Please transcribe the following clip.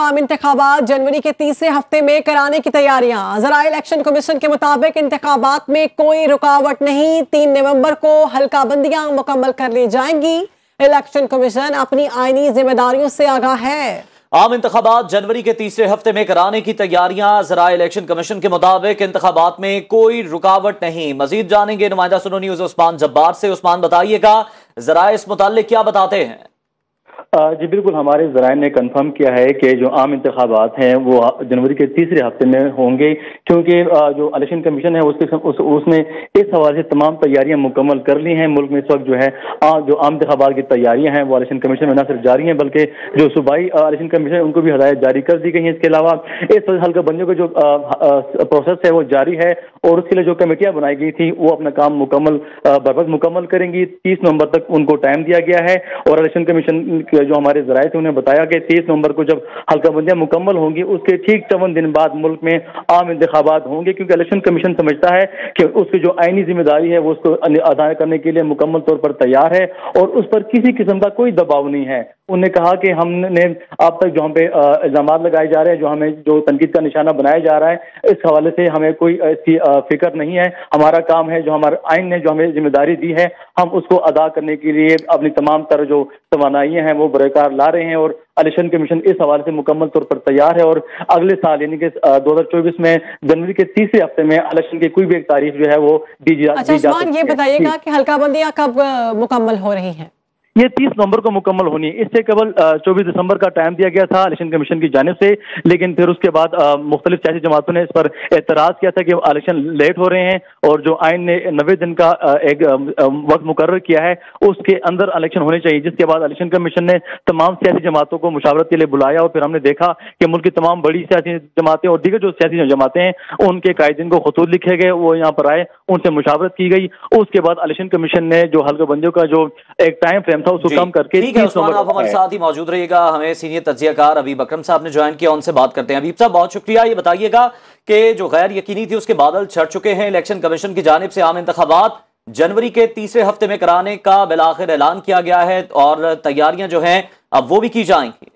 आम इंतखाबात जनवरी के तीसरे हफ्ते में कराने की तैयारियां। ज़राए इलेक्शन कमीशन के मुताबिक इंतखाबात में कोई रुकावट नहीं। 3 नवंबर को हल्का बंदियां मुकम्मल कर ली जाएंगी। इलेक्शन कमीशन अपनी आईनी जिम्मेदारियों से आगाह है। आम इंतखाबात जनवरी के तीसरे हफ्ते में कराने की तैयारियां। ज़राए इलेक्शन कमीशन के मुताबिक इंतखाबात में कोई रुकावट नहीं। मजीद जानेंगे नुमाइंदा सुनो न्यूज़ उस्मान जब्बार से। उस्मान, बताइएगा ज़राए इस मुताल्लिक क्या बताते हैं? जी बिल्कुल, हमारे ज़राए ने कंफर्म किया है कि जो आम इंतखाबात हैं वो जनवरी के तीसरे हफ्ते में होंगे, क्योंकि जो इलेक्शन कमीशन है उसने इस हवाले से तमाम तैयारियां मुकम्मल कर ली हैं। मुल्क में इस वक्त जो है जो आम इंतखाबात की तैयारियां हैं वो इलेक्शन कमीशन में न सिर्फ जारी हैं बल्कि जो सूबाई इलेक्शन कमीशन है उनको भी हदायत जारी कर दी गई है। इसके अलावा इस वक्त हल्का बंदियों का जो प्रोसेस है वो जारी है और उसके लिए जो कमेटियां बनाई गई थी वो अपना काम बरवक्त मुकम्मल करेंगी। 30 नवंबर तक उनको टाइम दिया गया है और इलेक्शन कमीशन जो हमारे ज़राए थे उन्हें बताया कि 30 नवंबर को जब हल्का बंदियां मुकम्मल होंगी उसके ठीक 54 दिन बाद मुल्क में आम इंतखाबात होंगे, क्योंकि इलेक्शन कमीशन समझता है कि उसकी जो आईनी जिम्मेदारी है वो उसको अदा करने के लिए मुकम्मल तौर पर तैयार है और उस पर किसी किस्म का कोई दबाव नहीं है। उन्होंने कहा कि हमने अब तक जो हम पे इल्जाम लगाए जा रहे हैं, जो हमें जो तनकीद का निशाना बनाया जा रहा है, इस हवाले से हमें कोई ऐसी फिक्र नहीं है। हमारा काम है, जो हमारे आइन ने जो हमें जिम्मेदारी दी है हम उसको अदा करने के लिए अपनी तमाम तरह जो तवानाइयां हैं वो बरकरार ला रहे हैं और इलेक्शन कमीशन इस हवाले से मुकम्मल तौर पर तैयार है। और अगले साल यानी कि 2024 में जनवरी के तीसरे हफ्ते में इलेक्शन की कोई भी एक तारीख जो है वो दी जा सकती है। ये बताइएगा कि हल्का बंदियां कब मुकम्मल हो रही हैं? ये 30 नवंबर को मुकम्मल होनी है। इससे केवल 24 दिसंबर का टाइम दिया गया था इलेक्शन कमीशन की जानिब से, लेकिन फिर उसके बाद मुख्तलिफ सियासी जमातों ने इस पर एतराज़ किया था कि इलेक्शन लेट हो रहे हैं और जो आइन ने 90 दिन का एक वक्त मुकर्रर किया है उसके अंदर इलेक्शन होने चाहिए। जिसके बाद इलेक्शन कमीशन ने तमाम सियासी जमातों को मुशावरत के लिए बुलाया और फिर हमने देखा कि मुल्क की तमाम बड़ी सियासी जमातें और दीगर जो सियासी जमातें हैं उनके कायदीन को खतूत लिखे गए, वो यहाँ पर आए, उनसे मुशावरत की गई। उसके बाद इलेक्शन कमीशन ने जो हल्का बंदियों का जो एक टाइम फ्रेम था उसको कम करके ठीक है उस्मान, आप हमारे साथ ही मौजूद रहिएगा। हमें सीनियर तज्जियाकार अबीब अकरम साहब ने ज्वाइन किया, उनसे बात करते हैं। अबीब साहब, बहुत शुक्रिया। ये बताइएगा कि जो गैर यकीनी थी उसके बादल छट चुके हैं। इलेक्शन कमीशन की जानिब से आम इंतखाबात जनवरी के तीसरे हफ्ते में कराने का बिलाखिर ऐलान किया गया है और तैयारियां जो हैं अब वो भी की जाएंगी।